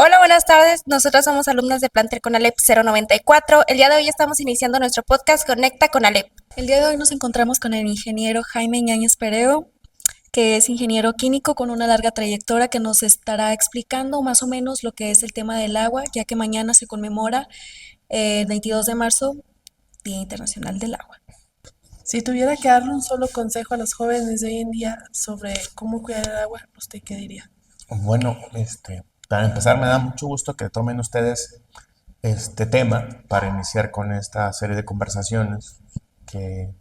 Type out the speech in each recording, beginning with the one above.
Hola, buenas tardes. Nosotros somos alumnas de plantel Conalep 094. El día de hoy estamos iniciando nuestro podcast Conecta con Alep. El día de hoy nos encontramos con el ingeniero Jaime Ñáñez Pereo, que es ingeniero químico con una larga trayectoria que nos estará explicando más o menos lo que es el tema del agua, ya que mañana se conmemora el 22 de marzo, Día Internacional del Agua. Si tuviera que darle un solo consejo a los jóvenes de hoy en día sobre cómo cuidar el agua, ¿usted qué diría? Bueno, para empezar me da mucho gusto que tomen ustedes este tema para iniciar con esta serie de conversaciones que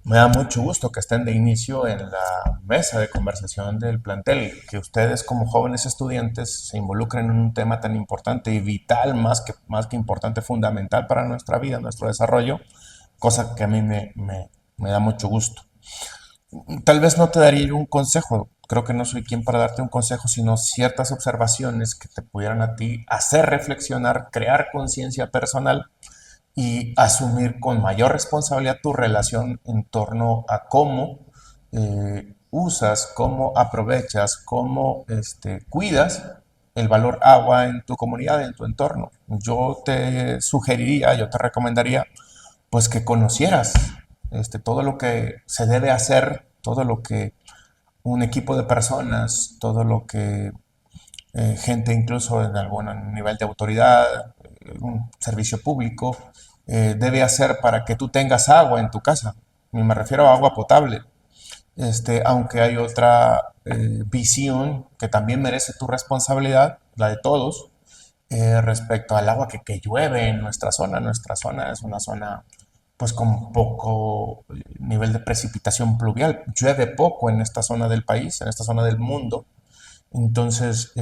me da mucho gusto que estén de inicio en la mesa de conversación del plantel, que ustedes como jóvenes estudiantes se involucren en un tema tan importante y vital, más que importante, fundamental para nuestra vida, nuestro desarrollo, cosa que a mí me da mucho gusto. Tal vez no te daría un consejo, creo que no soy quien para darte un consejo, sino ciertas observaciones que te pudieran a ti hacer reflexionar, crear conciencia personal y asumir con mayor responsabilidad tu relación en torno a cómo usas, cómo aprovechas, cómo cuidas el valor agua en tu comunidad, en tu entorno. Yo te sugeriría, yo te recomendaría, pues que conocieras todo lo que se debe hacer, todo lo que un equipo de personas, todo lo que gente incluso en algún nivel de autoridad, un servicio público, debe hacer para que tú tengas agua en tu casa. Y me refiero a agua potable. Aunque hay otra visión que también merece tu responsabilidad, la de todos, respecto al agua que llueve en nuestra zona. Nuestra zona es una zona pues con poco nivel de precipitación pluvial. Llueve poco en esta zona del país, en esta zona del mundo. Entonces,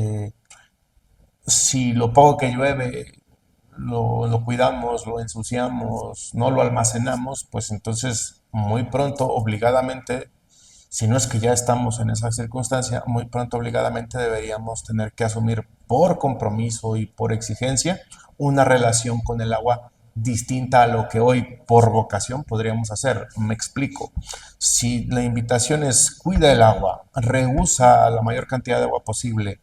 si lo poco que llueve lo cuidamos, lo ensuciamos, no lo almacenamos, pues entonces muy pronto, obligadamente, si no es que ya estamos en esa circunstancia, muy pronto, obligadamente deberíamos tener que asumir por compromiso y por exigencia una relación con el agua distinta a lo que hoy por vocación podríamos hacer. Me explico. Si la invitación es cuida el agua, rehúsa la mayor cantidad de agua posible,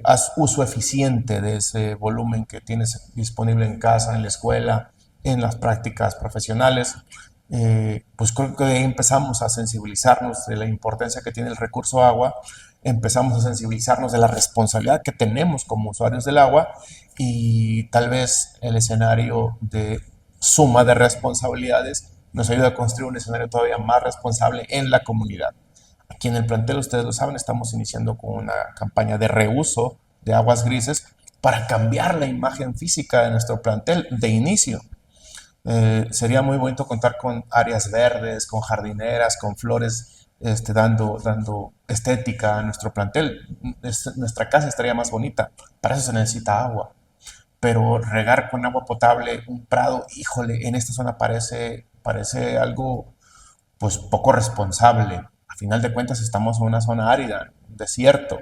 haz uso eficiente de ese volumen que tienes disponible en casa, en la escuela, en las prácticas profesionales, pues creo que de ahí empezamos a sensibilizarnos de la importancia que tiene el recurso agua, empezamos a sensibilizarnos de la responsabilidad que tenemos como usuarios del agua y tal vez el escenario de suma de responsabilidades nos ayuda a construir un escenario todavía más responsable en la comunidad. Aquí en el plantel, ustedes lo saben, estamos iniciando con una campaña de reuso de aguas grises para cambiar la imagen física de nuestro plantel de inicio. Sería muy bonito contar con áreas verdes, con jardineras, con flores, dando estética a nuestro plantel. Nuestra casa estaría más bonita. Para eso se necesita agua. Pero regar con agua potable un prado, híjole, en esta zona parece algo pues poco responsable. A final de cuentas estamos en una zona árida, un desierto,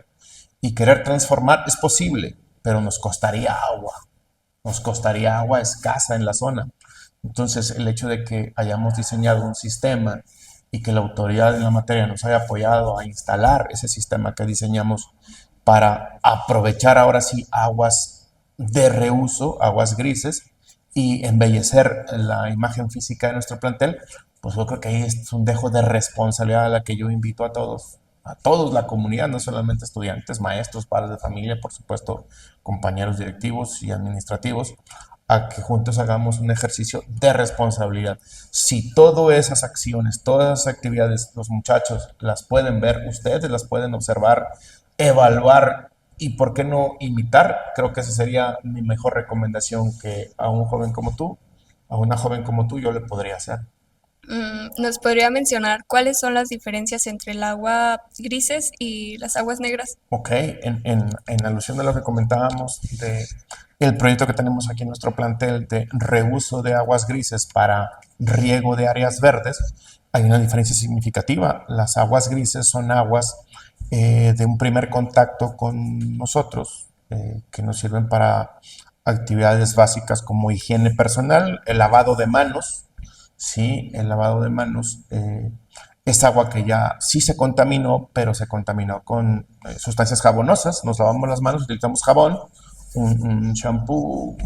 y querer transformar es posible, pero nos costaría agua escasa en la zona. Entonces, el hecho de que hayamos diseñado un sistema y que la autoridad en la materia nos haya apoyado a instalar ese sistema que diseñamos para aprovechar ahora sí aguas de reuso, aguas grises, y embellecer la imagen física de nuestro plantel, pues yo creo que ahí es un dejo de responsabilidad a la que yo invito a todos la comunidad, no solamente estudiantes, maestros, padres de familia, por supuesto, compañeros directivos y administrativos, a que juntos hagamos un ejercicio de responsabilidad. Si todas esas acciones, todas esas actividades, los muchachos las pueden ver, ustedes las pueden observar, evaluar y por qué no imitar, creo que esa sería mi mejor recomendación que a un joven como tú, a una joven como tú, yo le podría hacer. ¿Nos podría mencionar cuáles son las diferencias entre el agua grises y las aguas negras? Ok, en alusión a lo que comentábamos de el proyecto que tenemos aquí en nuestro plantel de reuso de aguas grises para riego de áreas verdes, hay una diferencia significativa. Las aguas grises son aguas de un primer contacto con nosotros, que nos sirven para actividades básicas como higiene personal, el lavado de manos, ¿sí? El lavado de manos Es agua que ya sí se contaminó, pero se contaminó con sustancias jabonosas. Nos lavamos las manos, utilizamos jabón, un shampoo,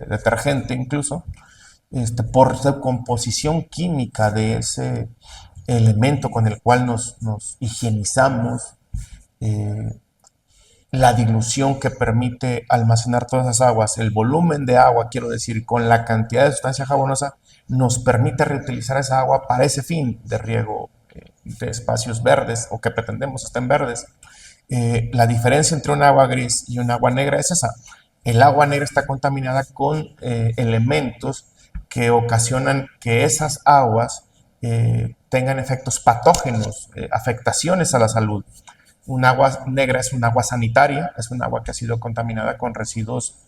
detergente incluso, por su composición química de ese elemento con el cual nos higienizamos, eh, la dilución que permite almacenar todas esas aguas, el volumen de agua, quiero decir, con la cantidad de sustancia jabonosa, nos permite reutilizar esa agua para ese fin de riego de espacios verdes o que pretendemos estén verdes. La diferencia entre un agua gris y un agua negra es esa. El agua negra está contaminada con elementos que ocasionan que esas aguas tengan efectos patógenos, afectaciones a la salud. Un agua negra es un agua sanitaria, es un agua que ha sido contaminada con residuos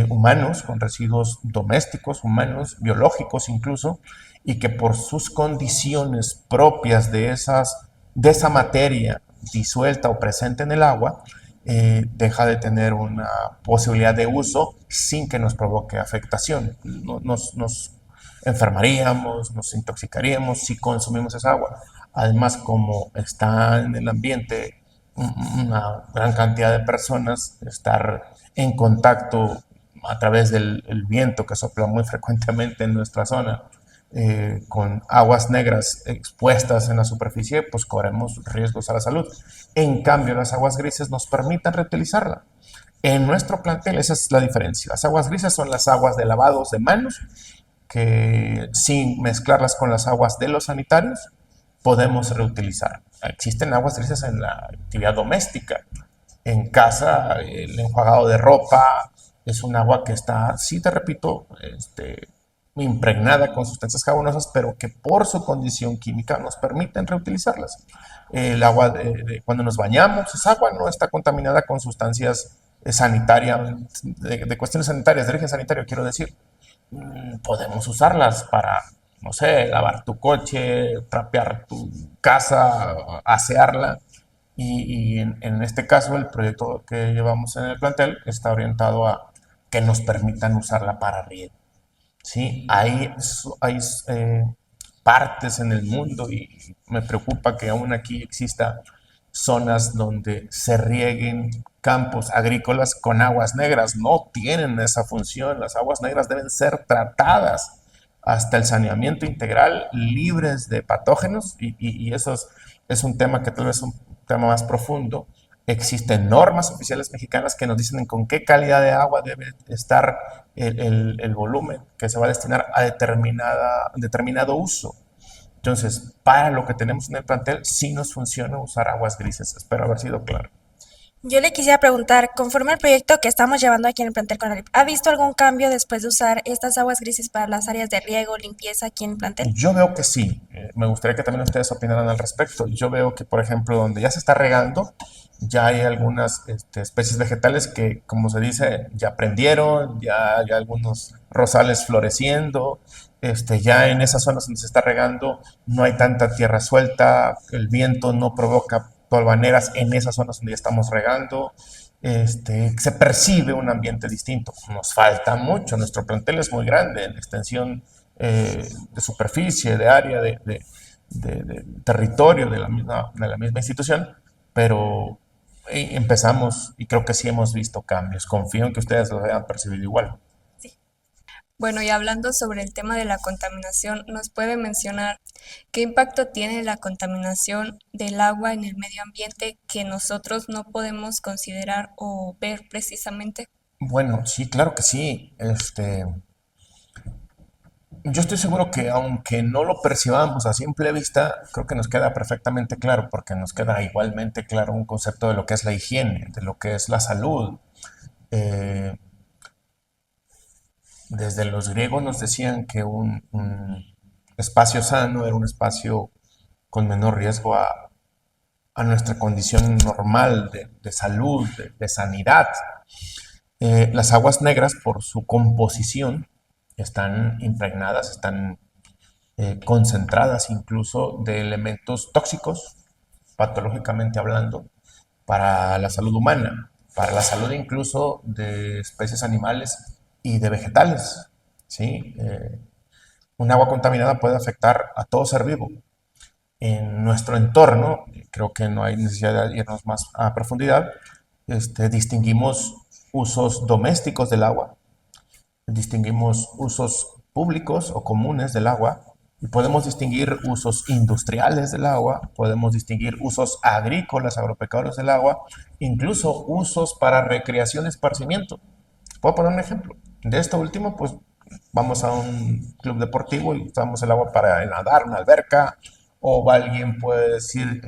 humanos, con residuos domésticos, humanos, biológicos incluso, y que por sus condiciones propias de esa materia disuelta o presente en el agua, deja de tener una posibilidad de uso sin que nos provoque afectación. Nos enfermaríamos, nos intoxicaríamos si consumimos esa agua. Además, como está en el ambiente una gran cantidad de personas, estar en contacto a través del viento que sopla muy frecuentemente en nuestra zona, con aguas negras expuestas en la superficie, pues corremos riesgos a la salud. En cambio, las aguas grises nos permiten reutilizarla. En nuestro plantel esa es la diferencia. Las aguas grises son las aguas de lavados de manos, que sin mezclarlas con las aguas de los sanitarios, podemos reutilizar. Existen aguas grises en la actividad doméstica. En casa, el enjuagado de ropa es un agua que está, sí te repito, impregnada con sustancias jabonosas, pero que por su condición química nos permiten reutilizarlas. El agua cuando nos bañamos, esa agua no está contaminada con sustancias sanitarias, de cuestiones sanitarias, de origen sanitario, quiero decir. Podemos usarlas para, no sé, lavar tu coche, trapear tu casa, asearla. Y en este caso, el proyecto que llevamos en el plantel está orientado a que nos permitan usarla para riego. ¿Sí? Hay partes en el mundo, y me preocupa que aún aquí exista zonas donde se rieguen campos agrícolas con aguas negras. No tienen esa función. Las aguas negras deben ser tratadas hasta el saneamiento integral, libres de patógenos, y eso es un tema que tal vez es un tema más profundo. Existen normas oficiales mexicanas que nos dicen con qué calidad de agua debe estar el volumen que se va a destinar a determinado uso. Entonces, para lo que tenemos en el plantel, sí nos funciona usar aguas grises. Espero haber sido claro. Yo le quisiera preguntar, conforme al proyecto que estamos llevando aquí en el plantel Conalep, ¿ha visto algún cambio después de usar estas aguas grises para las áreas de riego, limpieza aquí en el plantel? Yo veo que sí. Me gustaría que también ustedes opinaran al respecto. Yo veo que, por ejemplo, donde ya se está regando, ya hay algunas especies vegetales que, como se dice, ya prendieron, ya hay algunos rosales floreciendo. Ya en esas zonas donde se está regando no hay tanta tierra suelta, el viento no provoca polvaneras en esas zonas donde ya estamos regando. Se percibe un ambiente distinto. Nos falta mucho, nuestro plantel es muy grande en extensión de superficie, de área, de territorio de la misma institución, pero empezamos y creo que sí hemos visto cambios. Confío en que ustedes los hayan percibido igual. Bueno, y hablando sobre el tema de la contaminación, ¿nos puede mencionar qué impacto tiene la contaminación del agua en el medio ambiente que nosotros no podemos considerar o ver precisamente? Bueno, sí, claro que sí. Yo estoy seguro que aunque no lo percibamos a simple vista, creo que nos queda perfectamente claro, porque nos queda igualmente claro un concepto de lo que es la higiene, de lo que es la salud. Eh, Desde los griegos nos decían que un espacio sano era un espacio con menor riesgo a nuestra condición normal de salud, de sanidad. Las aguas negras, por su composición, están impregnadas, están concentradas incluso de elementos tóxicos, patológicamente hablando, para la salud humana, para la salud incluso de especies animales y de vegetales, ¿sí? Un agua contaminada puede afectar a todo ser vivo. en nuestro entorno, creo que no hay necesidad de irnos más a profundidad, distinguimos usos domésticos del agua, distinguimos usos públicos o comunes del agua y podemos distinguir usos industriales del agua, podemos distinguir usos agrícolas, agropecuarios del agua, incluso usos para recreación y esparcimiento. Puedo poner un ejemplo. De esto último, pues vamos a un club deportivo y usamos el agua para nadar, una alberca, o alguien puede decir,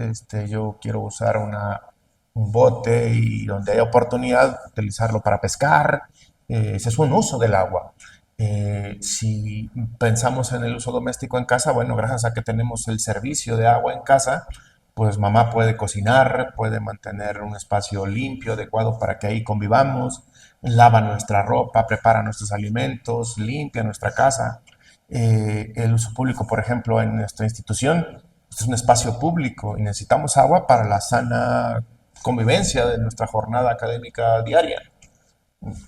yo quiero usar un bote y donde haya oportunidad utilizarlo para pescar. Ese es un uso del agua. Si pensamos en el uso doméstico en casa, bueno, gracias a que tenemos el servicio de agua en casa, pues mamá puede cocinar, puede mantener un espacio limpio, adecuado para que ahí convivamos, lava nuestra ropa, prepara nuestros alimentos, limpia nuestra casa. El uso público, por ejemplo, en nuestra institución, este es un espacio público y necesitamos agua para la sana convivencia de nuestra jornada académica diaria.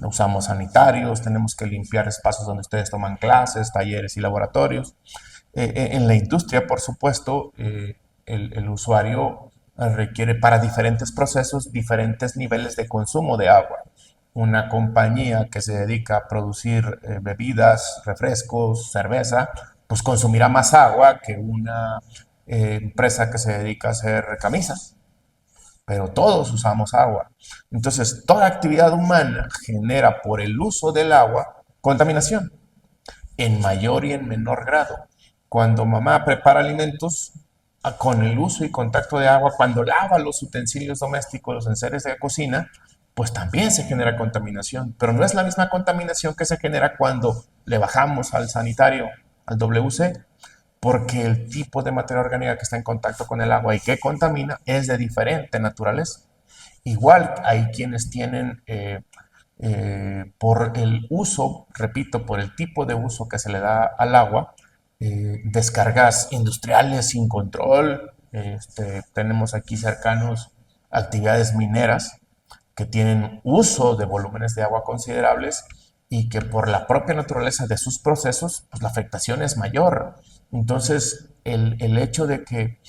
Usamos sanitarios, tenemos que limpiar espacios donde ustedes toman clases, talleres y laboratorios. En la industria, por supuesto, el usuario requiere para diferentes procesos diferentes niveles de consumo de agua. Una compañía que se dedica a producir bebidas, refrescos, cerveza, pues consumirá más agua que una empresa que se dedica a hacer camisas, pero todos usamos agua. Entonces, toda actividad humana genera por el uso del agua contaminación, en mayor y en menor grado. Cuando mamá prepara alimentos, con el uso y contacto de agua, cuando lava los utensilios domésticos, los enseres de la cocina, pues también se genera contaminación, pero no es la misma contaminación que se genera cuando le bajamos al sanitario, al WC, porque el tipo de materia orgánica que está en contacto con el agua y que contamina es de diferente naturaleza. Igual hay quienes tienen, por el uso, repito, por el tipo de uso que se le da al agua, descargas industriales sin control. Tenemos aquí cercanos actividades mineras que tienen uso de volúmenes de agua considerables y que por la propia naturaleza de sus procesos, pues la afectación es mayor. Entonces, el hecho de que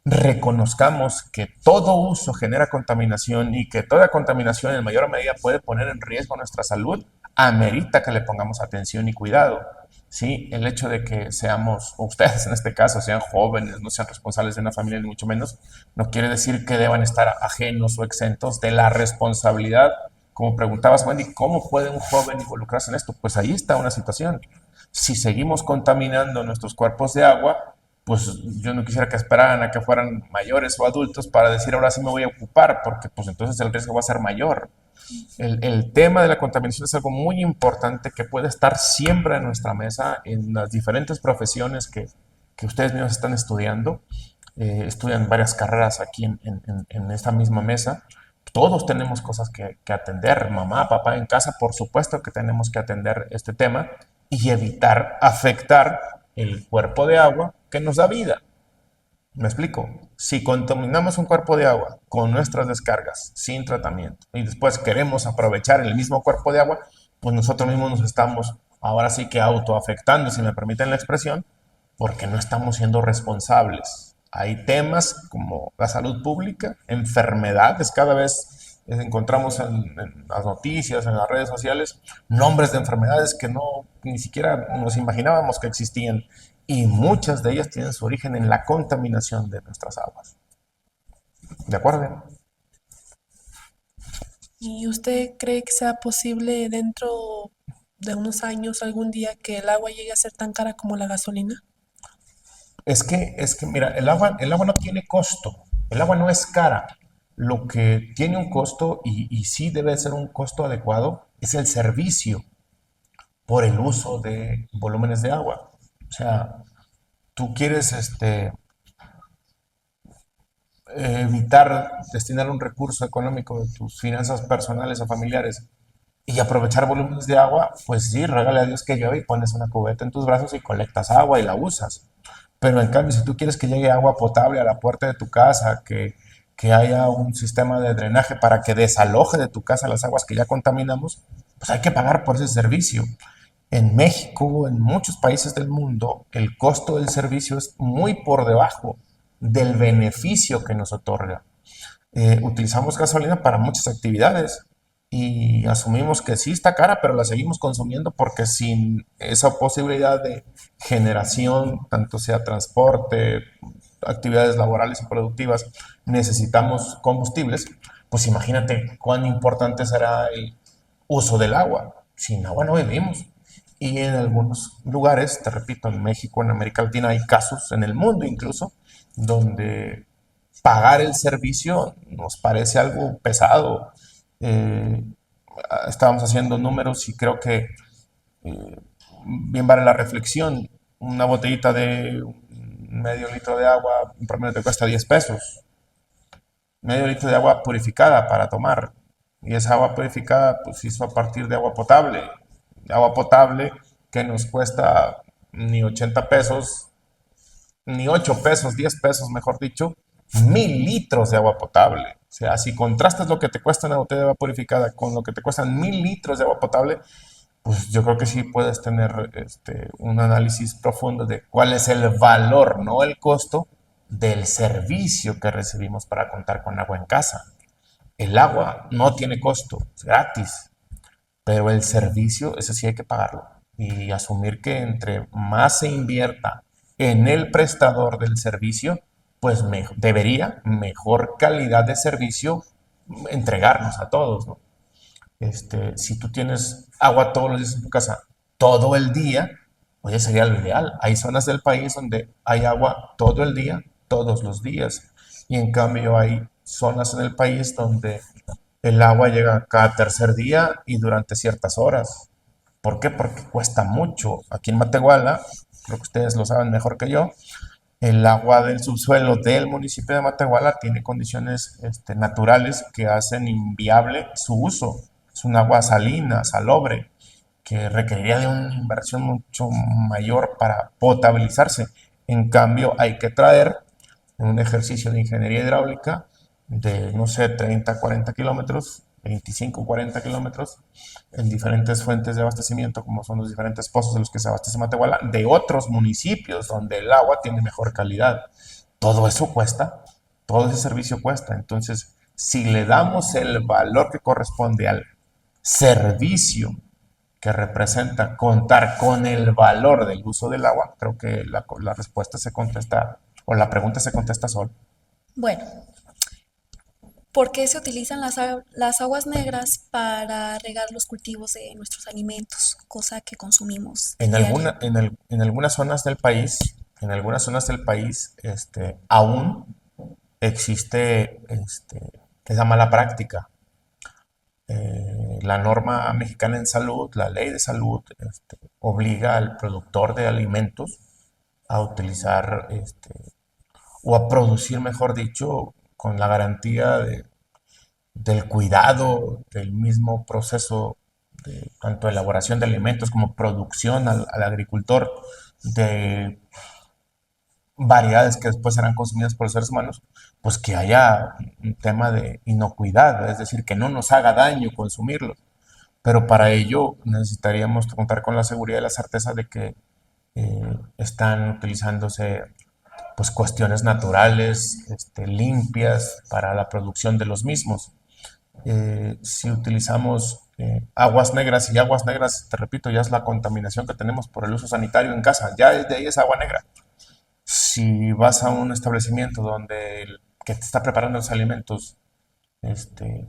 reconozcamos que todo uso genera contaminación y que toda contaminación en mayor medida puede poner en riesgo nuestra salud, amerita que le pongamos atención y cuidado. ¿Sí? El hecho de que seamos, o ustedes en este caso, sean jóvenes, no sean responsables de una familia, ni mucho menos, no quiere decir que deban estar ajenos o exentos de la responsabilidad. Como preguntabas, Wendy, ¿cómo puede un joven involucrarse en esto? Pues ahí está una situación. Si seguimos contaminando nuestros cuerpos de agua, pues yo no quisiera que esperaran a que fueran mayores o adultos para decir ahora sí me voy a ocupar, porque pues entonces el riesgo va a ser mayor. El tema de la contaminación es algo muy importante que puede estar siempre en nuestra mesa en las diferentes profesiones que ustedes mismos están estudiando. Estudian varias carreras aquí en esta misma mesa. Todos tenemos cosas que atender, mamá, papá en casa, por supuesto que tenemos que atender este tema y evitar afectar el cuerpo de agua que nos da vida. ¿Me explico? Si contaminamos un cuerpo de agua con nuestras descargas sin tratamiento y después queremos aprovechar el mismo cuerpo de agua, pues nosotros mismos nos estamos ahora sí que autoafectando, si me permiten la expresión, porque no estamos siendo responsables. Hay temas como la salud pública, enfermedades, cada vez encontramos en las noticias, en las redes sociales, nombres de enfermedades que no ni siquiera nos imaginábamos que existían. Y muchas de ellas tienen su origen en la contaminación de nuestras aguas. ¿De acuerdo? ¿Y usted cree que sea posible dentro de unos años, algún día, que el agua llegue a ser tan cara como la gasolina? Es que mira, el agua no tiene costo. El agua no es cara. Lo que tiene un costo, y sí debe ser un costo adecuado, es el servicio por el uso de volúmenes de agua. O sea, tú quieres evitar destinar un recurso económico de tus finanzas personales o familiares y aprovechar volúmenes de agua, pues sí, regale a Dios que llueve y pones una cubeta en tus brazos y colectas agua y la usas. Pero en cambio, si tú quieres que llegue agua potable a la puerta de tu casa, que haya un sistema de drenaje para que desaloje de tu casa las aguas que ya contaminamos, pues hay que pagar por ese servicio. En México, en muchos países del mundo, el costo del servicio es muy por debajo del beneficio que nos otorga. Utilizamos gasolina para muchas actividades y asumimos que sí está cara, pero la seguimos consumiendo porque sin esa posibilidad de generación, tanto sea transporte, actividades laborales y productivas, necesitamos combustibles, pues imagínate cuán importante será el uso del agua. Sin agua no vivimos. Y en algunos lugares, te repito, en México, en América Latina, hay casos, en el mundo incluso, donde pagar el servicio nos parece algo pesado. Eh, Estábamos haciendo números y creo que bien vale la reflexión. Una botellita de medio litro de agua, un promedio te cuesta 10 pesos. Medio litro de agua purificada para tomar. Y esa agua purificada pues hizo a partir de agua potable. Agua potable que nos cuesta ni 80 pesos, ni 8 pesos, 10 pesos, mejor dicho, 1.000 litros de agua potable. O sea, si contrastas lo que te cuesta una botella de agua purificada con lo que te cuestan 1.000 litros de agua potable, pues yo creo que sí puedes tener un análisis profundo de cuál es el valor, no el costo del servicio que recibimos para contar con agua en casa. El agua no tiene costo, es gratis, pero el servicio, ese sí hay que pagarlo. Y asumir que entre más se invierta en el prestador del servicio, pues debería mejor calidad de servicio entregarnos a todos, ¿no? Si tú tienes agua todos los días en tu casa, todo el día, oye, sería lo ideal. Hay zonas del país donde hay agua todo el día, todos los días. Y en cambio hay zonas en el país donde el agua llega cada tercer día y durante ciertas horas. ¿Por qué? Porque cuesta mucho. Aquí en Matehuala, creo que ustedes lo saben mejor que yo, el agua del subsuelo del municipio de Matehuala tiene condiciones naturales que hacen inviable su uso. Es un agua salina, salobre, que requeriría de una inversión mucho mayor para potabilizarse. En cambio, hay que traer un ejercicio de ingeniería hidráulica de, no sé, 30, 40 kilómetros, 25, 40 kilómetros, en diferentes fuentes de abastecimiento, como son los diferentes pozos de los que se abastece Matehuala, de otros municipios donde el agua tiene mejor calidad. Todo eso cuesta, todo ese servicio cuesta. Entonces, si le damos el valor que corresponde al servicio que representa contar con el valor del uso del agua, creo que la respuesta se contesta, o la pregunta se contesta sola. Bueno, ¿por qué se utilizan las aguas negras para regar los cultivos de nuestros alimentos, cosa que consumimos En diario? en algunas zonas del país, aún existe esa mala práctica. La norma mexicana en salud, la ley de salud, obliga al productor de alimentos a utilizar o a producir, mejor dicho, con la garantía del cuidado del mismo proceso de tanto elaboración de alimentos como producción al agricultor de variedades que después serán consumidas por los seres humanos, pues que haya un tema de inocuidad, es decir, que no nos haga daño consumirlo. Pero para ello necesitaríamos contar con la seguridad y la certeza de que están utilizándose pues cuestiones naturales, limpias para la producción de los mismos. Si utilizamos aguas negras, te repito, ya es la contaminación que tenemos por el uso sanitario en casa, ya de ahí es agua negra. Si vas a un establecimiento donde el que te está preparando los alimentos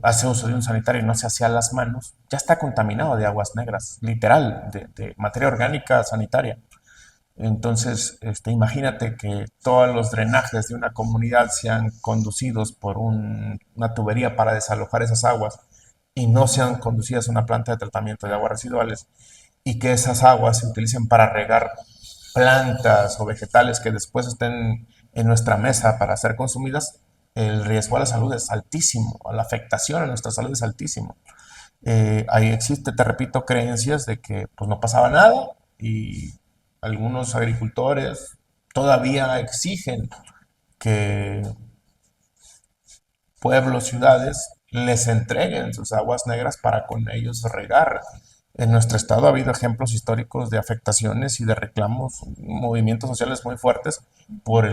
hace uso de un sanitario y no se hacía las manos, ya está contaminado de aguas negras, literal, de materia orgánica sanitaria. Entonces, imagínate que todos los drenajes de una comunidad sean conducidos por una tubería para desalojar esas aguas y no sean conducidas a una planta de tratamiento de aguas residuales y que esas aguas se utilicen para regar plantas o vegetales que después estén en nuestra mesa para ser consumidas, el riesgo a la salud es altísimo, a la afectación a nuestra salud es altísimo. Ahí existe, te repito, creencias de que pues no pasaba nada y algunos agricultores todavía exigen que pueblos, ciudades les entreguen sus aguas negras para con ellos regar. En nuestro estado ha habido ejemplos históricos de afectaciones y de reclamos, movimientos sociales muy fuertes por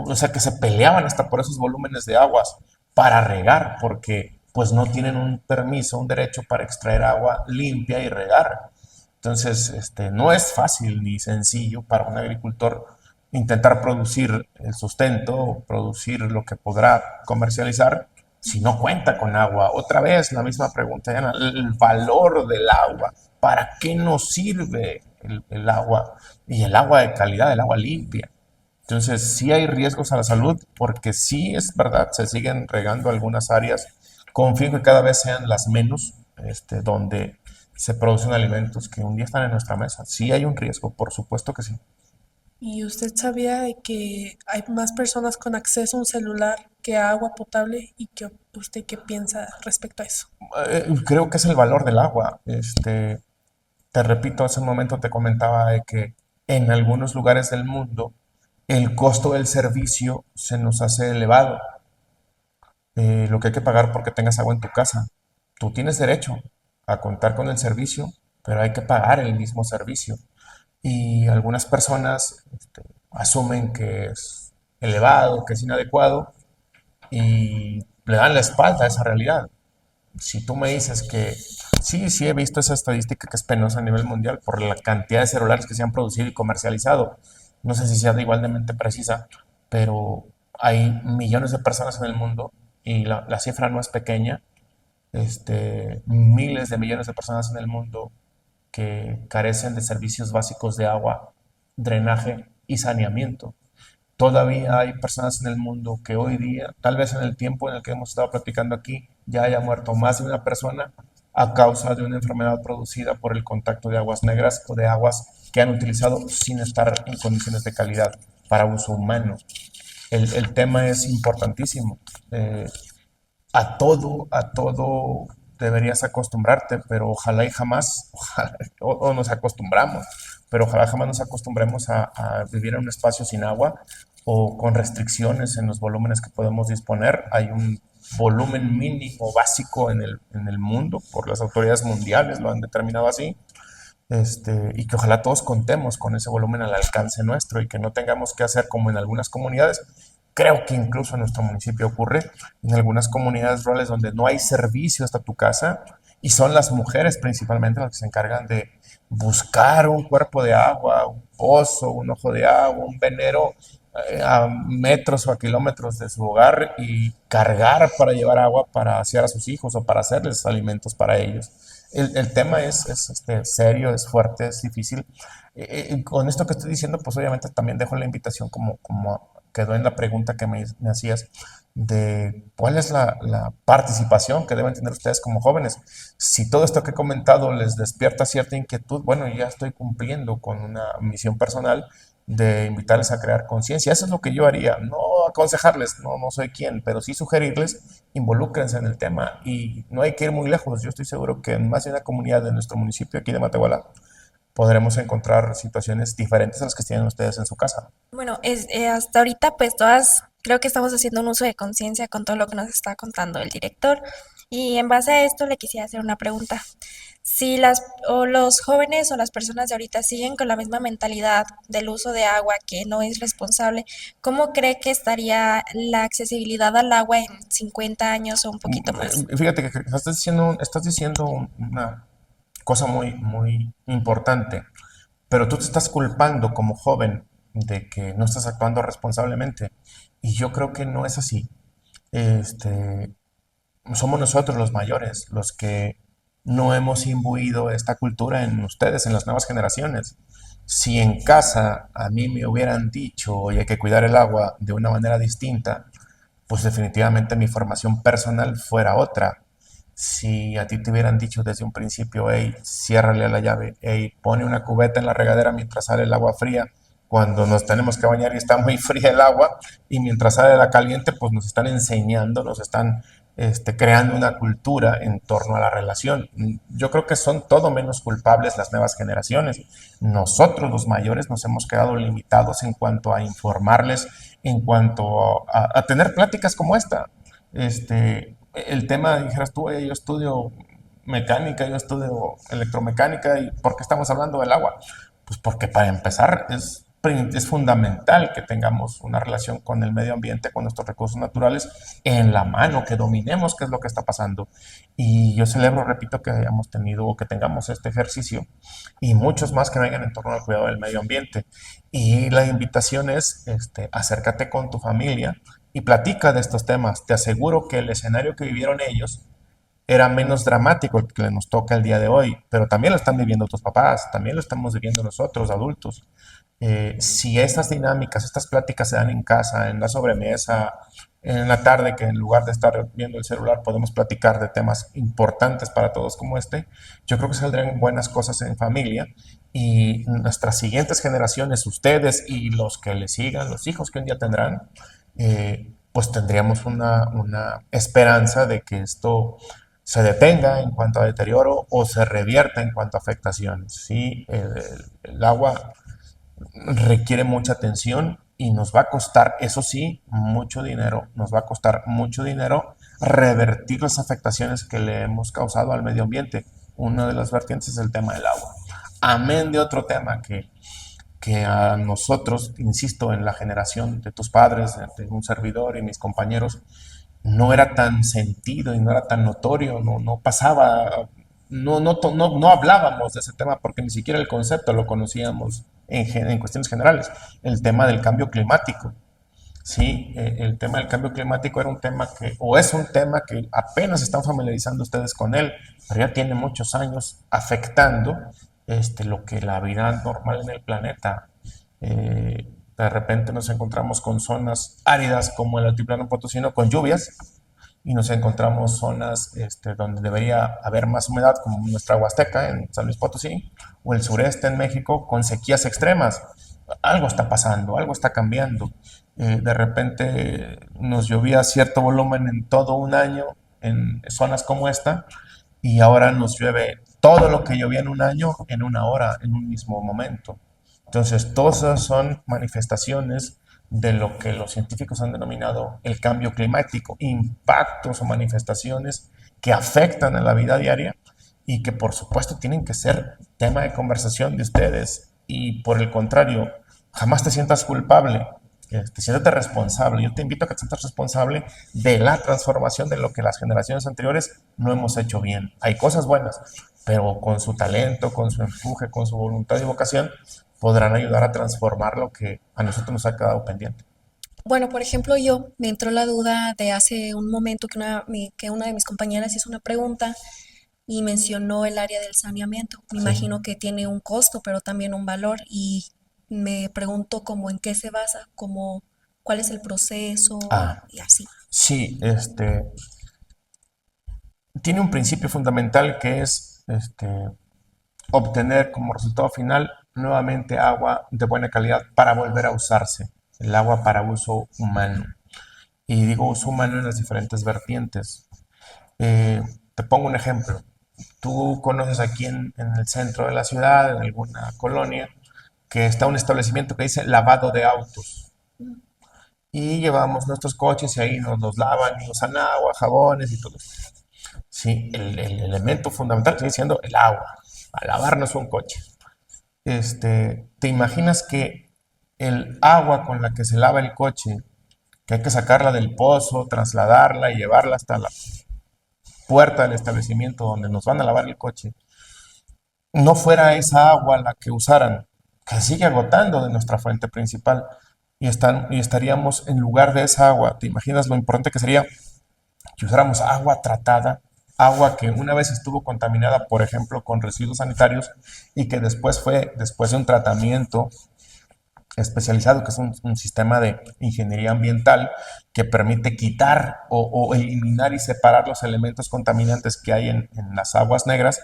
o sea, que se peleaban hasta por esos volúmenes de aguas para regar, porque pues no tienen un permiso, un derecho para extraer agua limpia y regar. Entonces, no es fácil ni sencillo para un agricultor intentar producir el sustento, producir lo que podrá comercializar si no cuenta con agua. Otra vez la misma pregunta, Diana, el valor del agua. ¿Para qué nos sirve el agua? Y el agua de calidad, el agua limpia. Entonces, sí hay riesgos a la salud, porque sí es verdad, se siguen regando algunas áreas. Confío que cada vez sean las menos, donde se producen alimentos que un día están en nuestra mesa. Sí hay un riesgo, por supuesto que sí. ¿Y usted sabía de que hay más personas con acceso a un celular que a agua potable? ¿Y usted qué piensa respecto a eso? Creo que es el valor del agua. Te repito, hace un momento te comentaba de que en algunos lugares del mundo el costo del servicio se nos hace elevado. Lo que hay que pagar porque tengas agua en tu casa. Tú tienes derecho a contar con el servicio, pero hay que pagar el mismo servicio. Y algunas personas asumen que es elevado, que es inadecuado y le dan la espalda a esa realidad. Si tú me dices que sí, sí he visto esa estadística que es penosa a nivel mundial por la cantidad de celulares que se han producido y comercializado, no sé si sea igualmente precisa, pero hay millones de personas en el mundo y la cifra no es pequeña, miles de millones de personas en el mundo que carecen de servicios básicos de agua, drenaje y saneamiento. Todavía hay personas en el mundo que hoy día, tal vez en el tiempo en el que hemos estado platicando aquí, ya haya muerto más de una persona a causa de una enfermedad producida por el contacto de aguas negras o de aguas que han utilizado sin estar en condiciones de calidad para uso humano. El tema es importantísimo. A todo deberías acostumbrarte, pero ojalá y jamás, o nos acostumbramos, pero ojalá jamás nos acostumbremos a vivir en un espacio sin agua o con restricciones en los volúmenes que podemos disponer. Hay un volumen mínimo básico en el mundo, por las autoridades mundiales lo han determinado así, y que ojalá todos contemos con ese volumen al alcance nuestro y que no tengamos que hacer como en algunas comunidades. Creo que incluso en nuestro municipio ocurre, en algunas comunidades rurales donde no hay servicio hasta tu casa y son las mujeres principalmente las que se encargan de buscar un cuerpo de agua, un pozo, un ojo de agua, un venero a metros o a kilómetros de su hogar y cargar para llevar agua para asear a sus hijos o para hacerles alimentos para ellos. El tema es serio, es fuerte, es difícil. Con esto que estoy diciendo, pues obviamente también dejo la invitación como quedó en la pregunta que me hacías de cuál es la participación que deben tener ustedes como jóvenes. Si todo esto que he comentado les despierta cierta inquietud, bueno, ya estoy cumpliendo con una misión personal de invitarles a crear conciencia. Eso es lo que yo haría, no aconsejarles, no soy quien, pero sí sugerirles, involúcrense en el tema y no hay que ir muy lejos. Yo estoy seguro que en más de una comunidad de nuestro municipio aquí de Matehuala podremos encontrar situaciones diferentes a las que tienen ustedes en su casa. Bueno, hasta ahorita pues todas creo que estamos haciendo un uso de conciencia con todo lo que nos está contando el director. Y en base a esto le quisiera hacer una pregunta. Si los jóvenes o las personas de ahorita siguen con la misma mentalidad del uso de agua que no es responsable, ¿cómo cree que estaría la accesibilidad al agua en 50 años o un poquito más? Fíjate que estás diciendo una cosa muy, muy importante, pero tú te estás culpando como joven de que no estás actuando responsablemente y yo creo que no es así. Este, Somos nosotros los mayores los que no hemos imbuido esta cultura en ustedes, en las nuevas generaciones. Si en casa a mí me hubieran dicho, oye, hay que cuidar el agua de una manera distinta, pues definitivamente mi formación personal fuera otra. Si a ti te hubieran dicho desde un principio, hey, ciérrale a la llave, hey, pone una cubeta en la regadera mientras sale el agua fría, cuando nos tenemos que bañar y está muy fría el agua, y mientras sale la caliente, pues nos están enseñando, nos están creando una cultura en torno a la relación. Yo creo que son todo menos culpables las nuevas generaciones. Nosotros, los mayores, nos hemos quedado limitados en cuanto a informarles, en cuanto a tener pláticas como esta. El tema, dijeras tú, yo estudio mecánica, yo estudio electromecánica, ¿y por qué estamos hablando del agua? Pues porque para empezar es es fundamental que tengamos una relación con el medio ambiente, con nuestros recursos naturales en la mano, que dominemos qué es lo que está pasando. Y yo celebro, repito, que hayamos tenido o que tengamos este ejercicio y muchos más que vengan en torno al cuidado del medio ambiente. Y la invitación es, acércate con tu familia y platica de estos temas. Te aseguro que el escenario que vivieron ellos era menos dramático el que nos toca el día de hoy, pero también lo están viviendo tus papás, también lo estamos viviendo nosotros, adultos. Si estas dinámicas, estas pláticas se dan en casa, en la sobremesa, en la tarde, que en lugar de estar viendo el celular podemos platicar de temas importantes para todos como este, yo creo que saldrán buenas cosas en familia y nuestras siguientes generaciones, ustedes y los que le sigan, los hijos que un día tendrán, pues tendríamos una esperanza de que esto se detenga en cuanto a deterioro o se revierta en cuanto a afectaciones. ¿Sí? El agua requiere mucha atención y nos va a costar, eso sí, mucho dinero. Nos va a costar mucho dinero revertir las afectaciones que le hemos causado al medio ambiente. Una de las vertientes es el tema del agua. Amén de otro tema que a nosotros, insisto, en la generación de tus padres, de un servidor y mis compañeros, no era tan sentido y no era tan notorio, no pasaba, no hablábamos de ese tema porque ni siquiera el concepto lo conocíamos en cuestiones generales. El tema del cambio climático. Sí, el tema del cambio climático era un tema o es un tema que apenas están familiarizando ustedes con él, pero ya tiene muchos años afectando lo que la vida normal en el planeta. De repente nos encontramos con zonas áridas como el altiplano potosino con lluvias y nos encontramos zonas donde debería haber más humedad como nuestra Huasteca en San Luis Potosí o el sureste en México con sequías extremas. Algo está pasando, algo está cambiando. De repente nos llovía cierto volumen en todo un año en zonas como esta y ahora nos llueve todo lo que llovía en un año en una hora, en un mismo momento. Entonces, todas esas son manifestaciones de lo que los científicos han denominado el cambio climático, impactos o manifestaciones que afectan a la vida diaria y que por supuesto tienen que ser tema de conversación de ustedes y por el contrario, jamás te sientas culpable, siéntate responsable. Yo te invito a que te sientas responsable de la transformación de lo que las generaciones anteriores no hemos hecho bien. Hay cosas buenas, pero con su talento, con su empuje, con su voluntad y vocación, podrán ayudar a transformar lo que a nosotros nos ha quedado pendiente. Bueno, por ejemplo, yo me entró la duda de hace un momento que una de mis compañeras hizo una pregunta y mencionó el área del saneamiento. Me Sí. imagino que tiene un costo, pero también un valor y me pregunto cómo en qué se basa, cómo, cuál es el proceso Ah, y así. sí, tiene un principio fundamental que es obtener como resultado final nuevamente agua de buena calidad para volver a usarse, el agua para uso humano. Y digo uso humano en las diferentes vertientes. Te pongo un ejemplo. Tú conoces aquí en el centro de la ciudad, en alguna colonia, que está un establecimiento que dice lavado de autos. Y llevamos nuestros coches y ahí nos los lavan y usan agua, jabones y todo eso. Sí, el elemento fundamental sigue siendo el agua, a lavarnos un coche. ¿Te imaginas que el agua con la que se lava el coche, que hay que sacarla del pozo, trasladarla y llevarla hasta la puerta del establecimiento donde nos van a lavar el coche, no fuera esa agua la que usaran, que sigue agotando de nuestra fuente principal y estaríamos en lugar de esa agua? ¿Te imaginas lo importante que sería que usáramos agua tratada, agua que una vez estuvo contaminada, por ejemplo, con residuos sanitarios y que después después de un tratamiento especializado, que es un sistema de ingeniería ambiental que permite quitar o eliminar y separar los elementos contaminantes que hay en las aguas negras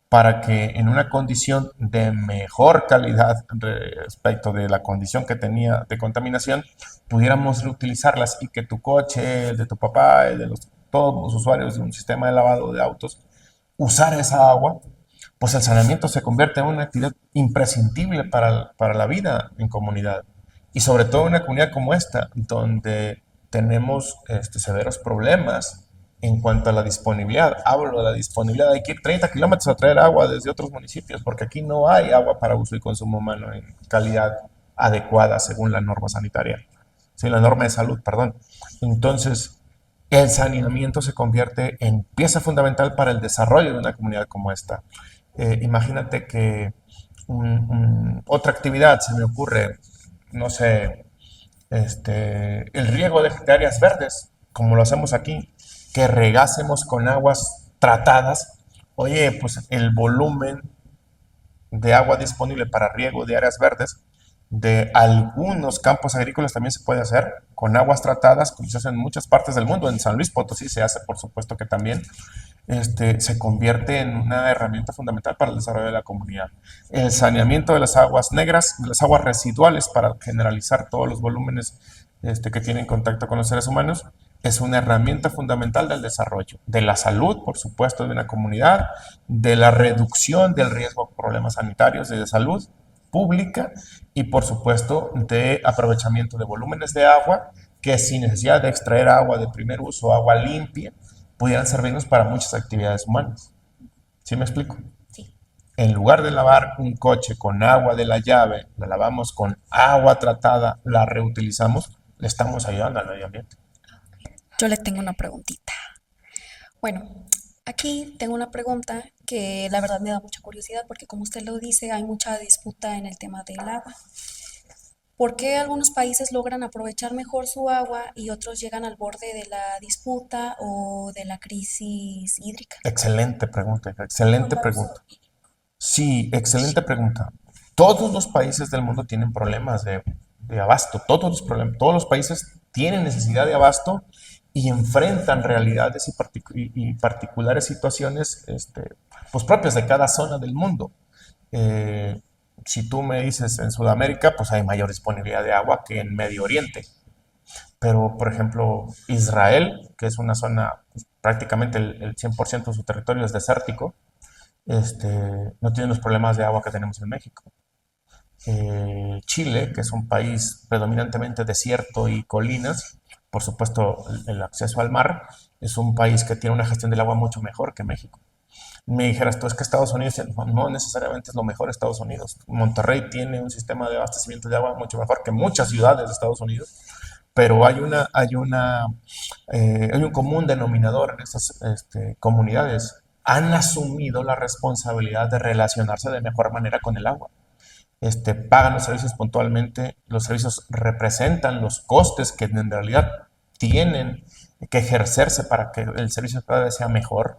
para que en una condición de mejor calidad respecto de la condición que tenía de contaminación, pudiéramos reutilizarlas y que tu coche, el de tu papá, el de todos los usuarios de un sistema de lavado de autos, usar esa agua, pues el saneamiento se convierte en una actividad imprescindible para la vida en comunidad. Y sobre todo en una comunidad como esta, donde tenemos severos problemas en cuanto a la disponibilidad. Hablo de la disponibilidad. Hay que ir 30 kilómetros a traer agua desde otros municipios, porque aquí no hay agua para uso y consumo humano en calidad adecuada según la norma sanitaria, sí, la norma de salud, perdón. Entonces, el saneamiento se convierte en pieza fundamental para el desarrollo de una comunidad como esta. Imagínate que otra actividad se me ocurre, no sé, el riego de áreas verdes, como lo hacemos aquí, que regásemos con aguas tratadas. Oye, pues el volumen de agua disponible para riego de áreas verdes de algunos campos agrícolas también se puede hacer con aguas tratadas, como se hace en muchas partes del mundo. En San Luis Potosí se hace, por supuesto que también. Se convierte en una herramienta fundamental para el desarrollo de la comunidad. El saneamiento de las aguas negras, de las aguas residuales, para generalizar todos los volúmenes que tienen contacto con los seres humanos, es una herramienta fundamental del desarrollo, de la salud, por supuesto, de una comunidad, de la reducción del riesgo de problemas sanitarios, de salud pública y, por supuesto, de aprovechamiento de volúmenes de agua que, sin necesidad de extraer agua de primer uso, agua limpia, pudieran servirnos para muchas actividades humanas. ¿Sí me explico? Sí. En lugar de lavar un coche con agua de la llave, la lavamos con agua tratada, la reutilizamos, le estamos ayudando al medio ambiente. Yo le tengo una preguntita. Bueno, aquí tengo una pregunta que la verdad me da mucha curiosidad porque como usted lo dice, hay mucha disputa en el tema del agua. ¿Por qué algunos países logran aprovechar mejor su agua y otros llegan al borde de la disputa o de la crisis hídrica? Excelente pregunta, excelente pregunta. Sí, excelente pregunta. Todos los países del mundo tienen problemas de abasto, todos los países tienen necesidad de abasto y enfrentan realidades y particulares situaciones pues propias de cada zona del mundo. Si tú me dices en Sudamérica, pues hay mayor disponibilidad de agua que en Medio Oriente. Pero, por ejemplo, Israel, que es una zona, pues, prácticamente el 100% de su territorio es desértico, no tiene los problemas de agua que tenemos en México. Chile, que es un país predominantemente desierto y colinas, por supuesto el acceso al mar, es un país que tiene una gestión del agua mucho mejor que México. Me dijeras tú, es que Estados Unidos no necesariamente es lo mejor Estados Unidos. Monterrey tiene un sistema de abastecimiento de agua mucho mejor que muchas ciudades de Estados Unidos, pero hay un común denominador en estas comunidades. Han asumido la responsabilidad de relacionarse de mejor manera con el agua. Pagan los servicios puntualmente, los servicios representan los costes que en realidad tienen que ejercerse para que el servicio cada vez sea mejor.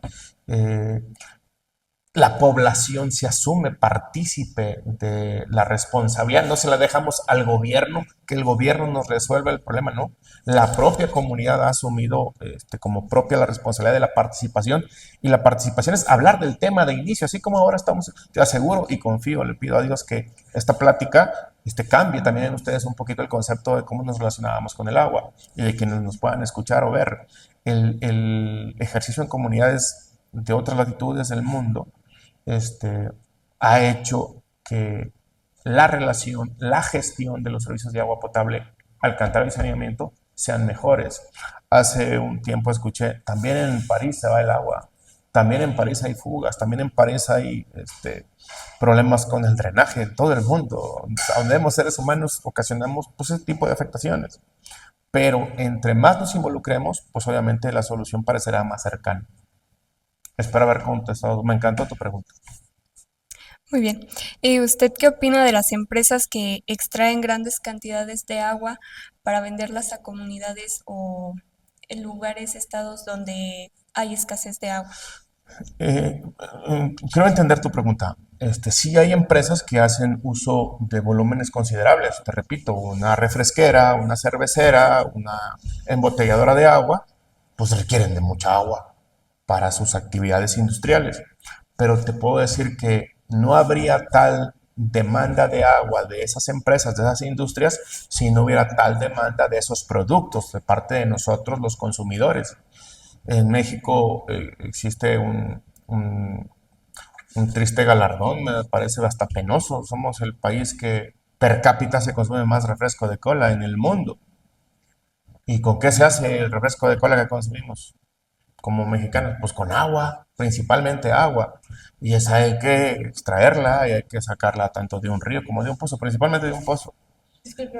La población se asume partícipe de la responsabilidad, no se la dejamos al gobierno, que el gobierno nos resuelva el problema, no. La propia comunidad ha asumido como propia la responsabilidad de la participación, y la participación es hablar del tema de inicio, así como ahora estamos. Te aseguro y confío, le pido a Dios que esta plática cambie también en ustedes un poquito el concepto de cómo nos relacionábamos con el agua y de que nos puedan escuchar o ver. El ejercicio en comunidades de otras latitudes del mundo ha hecho que la relación, la gestión de los servicios de agua potable, alcantarillado y saneamiento sean mejores. Hace un tiempo escuché, también en París se va el agua, también en París hay fugas, también en París hay problemas con el drenaje en todo el mundo. Donde vemos seres humanos ocasionamos pues, ese tipo de afectaciones. Pero entre más nos involucremos, pues obviamente la solución parecerá más cercana. Espero haber contestado. Me encantó tu pregunta. Muy bien. ¿Y usted qué opina de las empresas que extraen grandes cantidades de agua para venderlas a comunidades o en lugares, estados donde hay escasez de agua? Quiero entender tu pregunta. Sí hay empresas que hacen uso de volúmenes considerables. Te repito, una refresquera, una cervecera, una embotelladora de agua, pues requieren de mucha agua para sus actividades industriales. Pero te puedo decir que no habría tal demanda de agua de esas empresas, de esas industrias, si no hubiera tal demanda de esos productos de parte de nosotros, los consumidores. En México existe un triste galardón, me parece hasta penoso. Somos el país que per cápita se consume más refresco de cola en el mundo. ¿Y con qué se hace el refresco de cola que consumimos como mexicanos? Pues con agua, principalmente agua. Y esa hay que extraerla y hay que sacarla tanto de un río como de un pozo, principalmente de un pozo. Disculpa,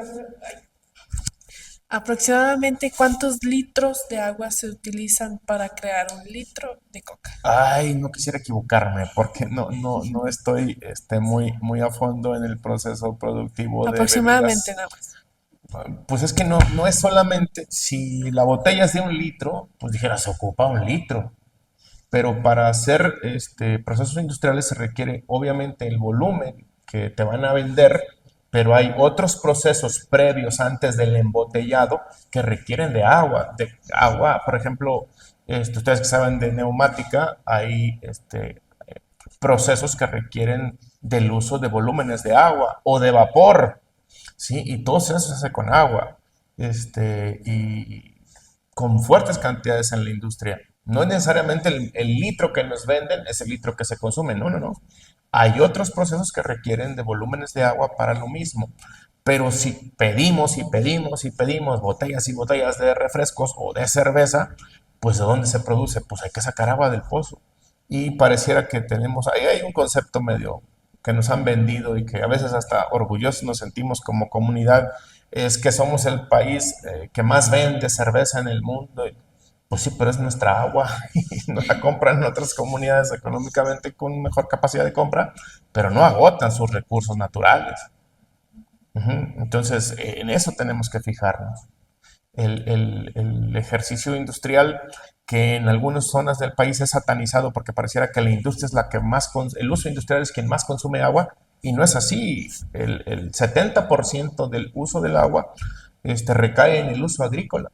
aproximadamente ¿cuántos litros de agua se utilizan para crear un litro de coca? Ay, no quisiera equivocarme porque no estoy muy a fondo en el proceso productivo de Aproximadamente bebidas. nada más. Pues es que no es solamente, si la botella es de 1 litro, pues dijera, se ocupa 1 litro. Pero para hacer procesos industriales se requiere obviamente el volumen que te van a vender, pero hay otros procesos previos antes del embotellado que requieren de agua, por ejemplo, ustedes que saben de neumática, hay procesos que requieren del uso de volúmenes de agua o de vapor, ¿sí? Y todo eso se hace con agua, y con fuertes cantidades en la industria. No necesariamente el litro que nos venden es el litro que se consume, no. Hay otros procesos que requieren de volúmenes de agua para lo mismo. Pero si pedimos y pedimos y pedimos botellas y botellas de refrescos o de cerveza, pues ¿de dónde se produce? Pues hay que sacar agua del pozo. Y pareciera que tenemos, ahí hay un concepto medio que nos han vendido y que a veces hasta orgullosos nos sentimos como comunidad, es que somos el país que más vende cerveza en el mundo. Pues sí, pero es nuestra agua y nos la compran en otras comunidades económicamente con mejor capacidad de compra, pero no agotan sus recursos naturales. Ujú. Entonces, en eso tenemos que fijarnos. El ejercicio industrial que en algunas zonas del país es satanizado porque pareciera que la industria es la que más, el uso industrial es quien más consume agua, y no es así. El 70% del uso del agua recae en el uso agrícola,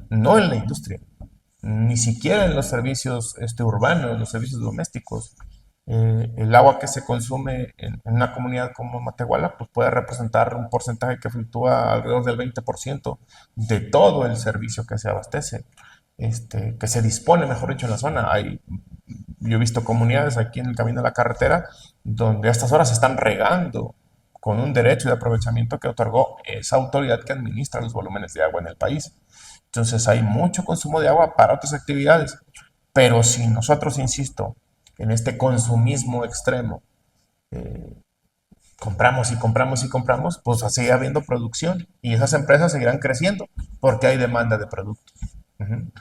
no en la industria, ni siquiera en los servicios urbanos, en los servicios domésticos. El agua que se consume en una comunidad como Matehuala pues puede representar un porcentaje que fluctúa alrededor del 20% de todo el servicio que se abastece, que se dispone, mejor dicho, en la zona. Yo he visto comunidades aquí en el camino de la carretera donde a estas horas se están regando con un derecho de aprovechamiento que otorgó esa autoridad que administra los volúmenes de agua en el país. Entonces hay mucho consumo de agua para otras actividades, pero si nosotros, insisto, en este consumismo extremo, compramos y compramos y compramos, pues sigue habiendo producción y esas empresas seguirán creciendo porque hay demanda de productos. Ujú.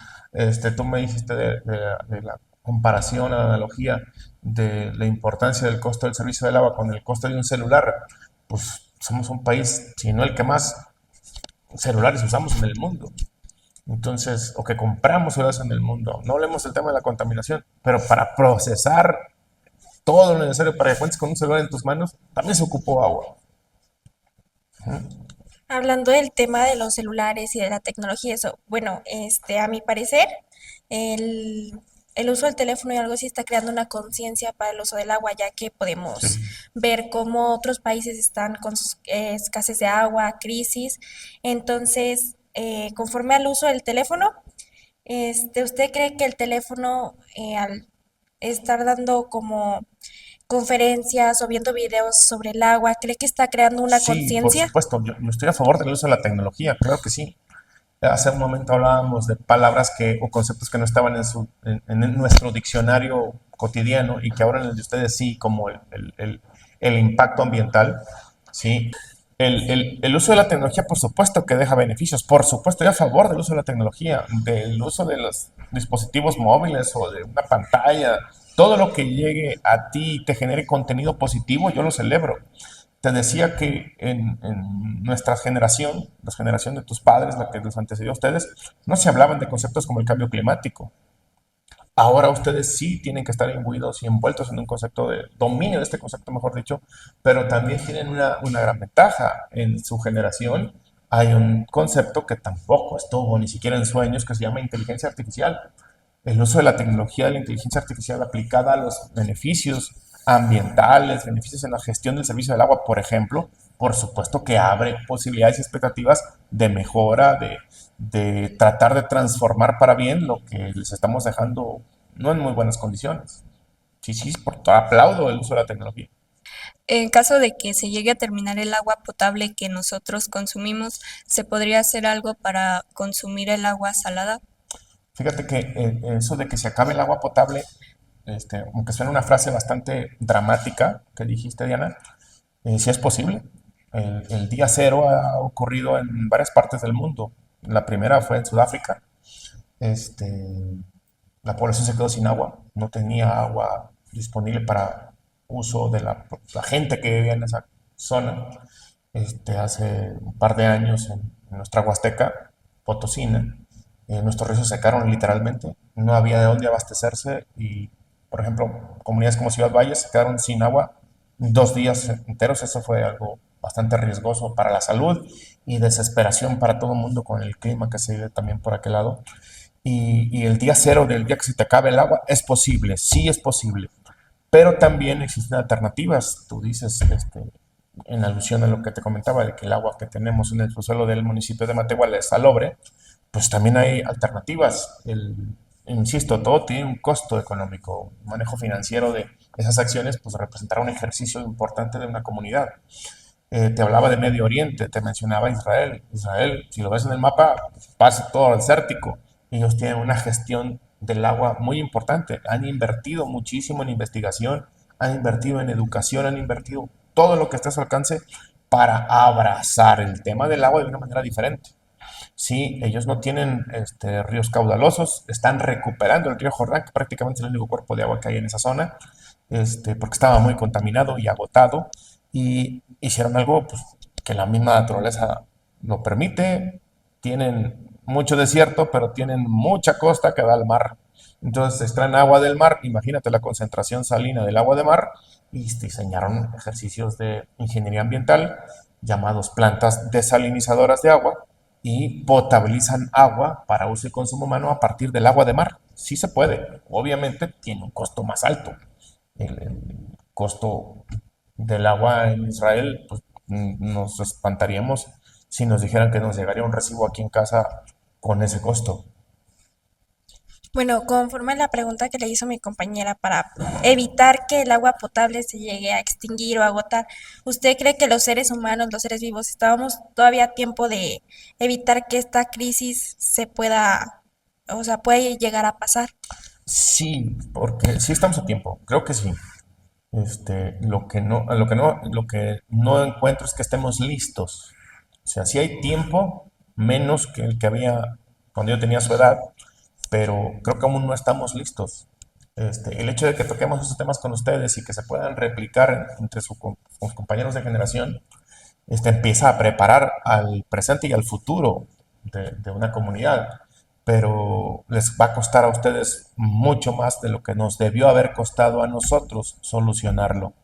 Tú me dijiste de la comparación, la analogía de la importancia del costo del servicio del agua con el costo de un celular. Pues somos un país, si no el que más celulares usamos en el mundo. Entonces, o que compramos celulares en el mundo. No hablemos del tema de la contaminación, pero para procesar todo lo necesario para que cuentes con un celular en tus manos, también se ocupó agua. Hablando del tema de los celulares y de la tecnología, eso, bueno, a mi parecer, el uso del teléfono y algo así está creando una conciencia para el uso del agua, ya que Sí. podemos ver cómo otros países están con sus escasez de agua, crisis. Entonces, conforme al uso del teléfono, ¿usted cree que el teléfono, al estar dando como conferencias o viendo videos sobre el agua, cree que está creando una Sí, por conciencia? supuesto, yo estoy a favor del uso de la tecnología, claro que sí. Hace un momento hablábamos de palabras o conceptos que no estaban en nuestro diccionario cotidiano y que ahora en el de ustedes sí, como el impacto ambiental, sí. El uso de la tecnología, por supuesto que deja beneficios, por supuesto, yo a favor del uso de la tecnología, del uso de los dispositivos móviles o de una pantalla, todo lo que llegue a ti y te genere contenido positivo, yo lo celebro. Te decía que en nuestra generación, la generación de tus padres, la que les antecedió a ustedes, no se hablaban de conceptos como el cambio climático. Ahora ustedes sí tienen que estar imbuidos y envueltos en un concepto de dominio de este concepto, mejor dicho, pero también tienen una gran ventaja. En su generación hay un concepto que tampoco estuvo ni siquiera en sueños, que se llama inteligencia artificial. El uso de la tecnología de la inteligencia artificial aplicada a los beneficios ambientales, beneficios en la gestión del servicio del agua, por ejemplo, por supuesto que abre posibilidades y expectativas de mejora, de tratar de transformar para bien lo que les estamos dejando no en muy buenas condiciones. Sí, sí, aplaudo el uso de la tecnología. En caso de que se llegue a terminar el agua potable que nosotros consumimos, ¿se podría hacer algo para consumir el agua salada? Fíjate que eso de que se acabe el agua potable, aunque suena una frase bastante dramática que dijiste, Diana, sí es posible. el día cero ha ocurrido en varias partes del mundo. La primera fue en Sudáfrica. Este, la población se quedó sin agua, no tenía agua disponible para uso de la gente que vivía en esa zona. Hace un par de años en nuestra Huasteca Potosina, nuestros ríos se secaron literalmente, no había de dónde abastecerse y, por ejemplo, comunidades como Ciudad Valles se quedaron sin agua 2 días enteros. Eso fue algo bastante riesgoso para la salud y desesperación para todo el mundo con el clima que se vive también por aquel lado. Y el día cero del día que se te acabe el agua es posible, sí es posible, pero también existen alternativas. Tú dices, en alusión a lo que te comentaba, de que el agua que tenemos en el subsuelo del municipio de Matehuala es salobre, pues también hay alternativas. Insisto, todo tiene un costo económico. Un manejo financiero de esas acciones pues representará un ejercicio importante de una comunidad. Te hablaba de Medio Oriente, te mencionaba Israel. Israel, si lo ves en el mapa, pasa todo el desértico. Ellos tienen una gestión del agua muy importante. Han invertido muchísimo en investigación, han invertido en educación, han invertido todo lo que está a su alcance para abrazar el tema del agua de una manera diferente. Sí, ellos no tienen ríos caudalosos, están recuperando el río Jordán, que prácticamente es el único cuerpo de agua que hay en esa zona, porque estaba muy contaminado y agotado, y hicieron algo pues, que la misma naturaleza lo permite. Tienen mucho desierto, pero tienen mucha costa que da al mar. Entonces extraen agua del mar, imagínate la concentración salina del agua de mar, y diseñaron ejercicios de ingeniería ambiental llamados plantas desalinizadoras de agua y potabilizan agua para uso y consumo humano a partir del agua de mar. Sí se puede, obviamente tiene un costo más alto. El costo del agua en Israel, pues nos espantaríamos si nos dijeran que nos llegaría un recibo aquí en casa con ese costo. Bueno, conforme a la pregunta que le hizo mi compañera para evitar que el agua potable se llegue a extinguir o agotar, ¿usted cree que los seres humanos, los seres vivos, estábamos todavía a tiempo de evitar que esta crisis se pueda, o sea, puede llegar a pasar? Sí, porque sí estamos a tiempo, creo que sí. Lo que no encuentro es que estemos listos. O sea, sí hay tiempo, menos que el que había cuando yo tenía su edad, pero creo que aún no estamos listos. El hecho de que toquemos esos temas con ustedes y que se puedan replicar entre sus compañeros de generación, empieza a preparar al presente y al futuro de una comunidad, pero les va a costar a ustedes mucho más de lo que nos debió haber costado a nosotros solucionarlo.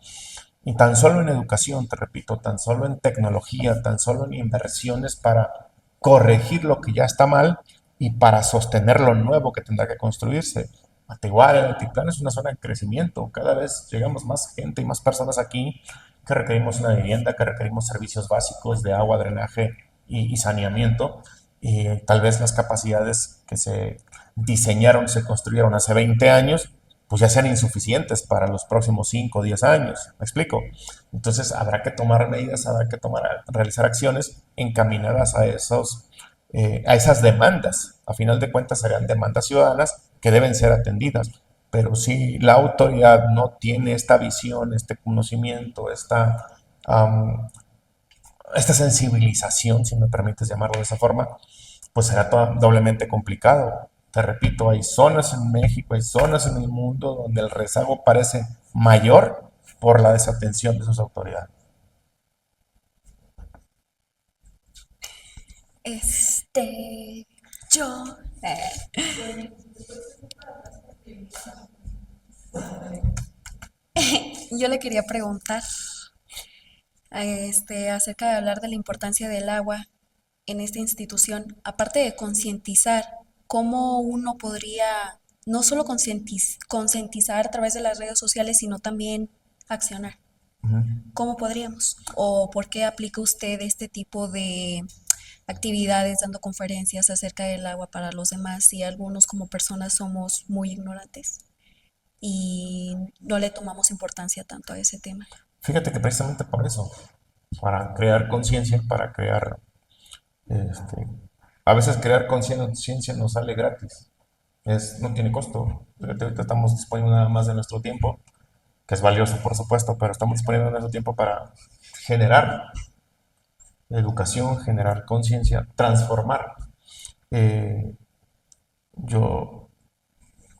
Y tan solo en educación, te repito, tan solo en tecnología, tan solo en inversiones para corregir lo que ya está mal y para sostener lo nuevo que tendrá que construirse. Matehuala, el Altiplano es una zona de crecimiento. Cada vez llegamos más gente y más personas aquí que requerimos una vivienda, que requerimos servicios básicos de agua, drenaje y saneamiento. Y tal vez las capacidades que se diseñaron, se construyeron hace 20 años, pues ya sean insuficientes para los próximos 5 o 10 años. ¿Me explico? Entonces habrá que tomar medidas, habrá que realizar acciones encaminadas a esas demandas. A final de cuentas serán demandas ciudadanas que deben ser atendidas. Pero si la autoridad no tiene esta visión, este conocimiento, esta sensibilización, si me permites llamarlo de esa forma, pues será doblemente complicado. Te repito, hay zonas en México, hay zonas en el mundo donde el rezago parece mayor por la desatención de sus autoridades. Yo, yo le quería preguntar, acerca de hablar de la importancia del agua en esta institución, aparte de concientizar, ¿cómo uno podría no solo concientizar a través de las redes sociales, sino también accionar? Ujú. ¿Cómo podríamos? ¿O por qué aplica usted este tipo de actividades dando conferencias acerca del agua para los demás si algunos como personas somos muy ignorantes y no le tomamos importancia tanto a ese tema? Fíjate que precisamente por eso, para crear conciencia, para crear, este, a veces crear conciencia nos sale gratis, no tiene costo. Fíjate, ahorita estamos disponiendo nada más de nuestro tiempo, que es valioso por supuesto, pero estamos disponiendo de nuestro tiempo para generar educación, generar conciencia, transformar. Eh, yo,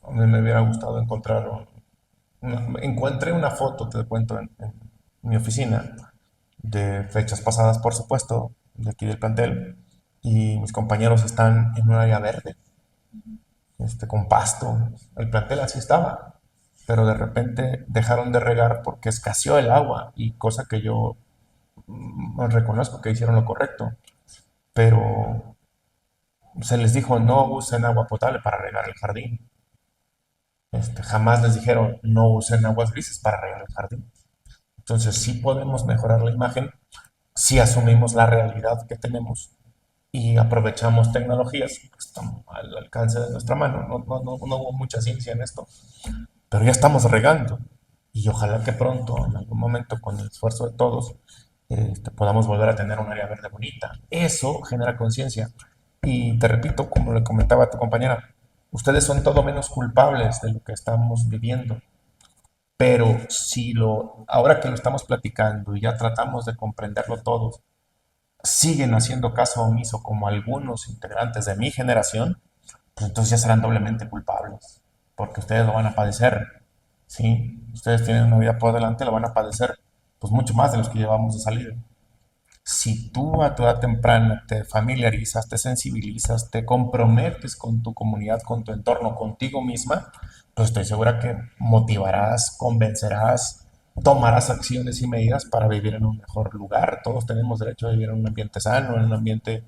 a mí me hubiera gustado encontrar, encontré una foto, te cuento, en mi oficina, de fechas pasadas, por supuesto, de aquí del plantel, y mis compañeros están en un área verde, con pasto. El plantel así estaba, pero de repente dejaron de regar porque escaseó el agua, y cosa que yo reconozco que hicieron lo correcto, pero se les dijo no usen agua potable para regar el jardín. Jamás les dijeron no usen aguas grises para regar el jardín. Entonces sí podemos mejorar la imagen si asumimos la realidad que tenemos y aprovechamos tecnologías que están al alcance de nuestra mano. No hubo mucha ciencia en esto, pero ya estamos regando, y ojalá que pronto, en algún momento, con el esfuerzo de todos, podamos volver a tener un área verde bonita. Eso genera conciencia. Y te repito, como le comentaba a tu compañera, ustedes son todo menos culpables de lo que estamos viviendo. Pero si ahora que lo estamos platicando y ya tratamos de comprenderlo todos, siguen haciendo caso omiso como algunos integrantes de mi generación, pues entonces ya serán doblemente culpables, porque ustedes lo van a padecer, ¿sí? Ustedes tienen una vida por delante, lo van a padecer, pues mucho más de los que llevamos de salida. Si tú a tu edad temprana te familiarizas, te sensibilizas, te comprometes con tu comunidad, con tu entorno, contigo misma, pues estoy segura que motivarás, convencerás, tomarás acciones y medidas para vivir en un mejor lugar. Todos tenemos derecho a vivir en un ambiente sano, en un ambiente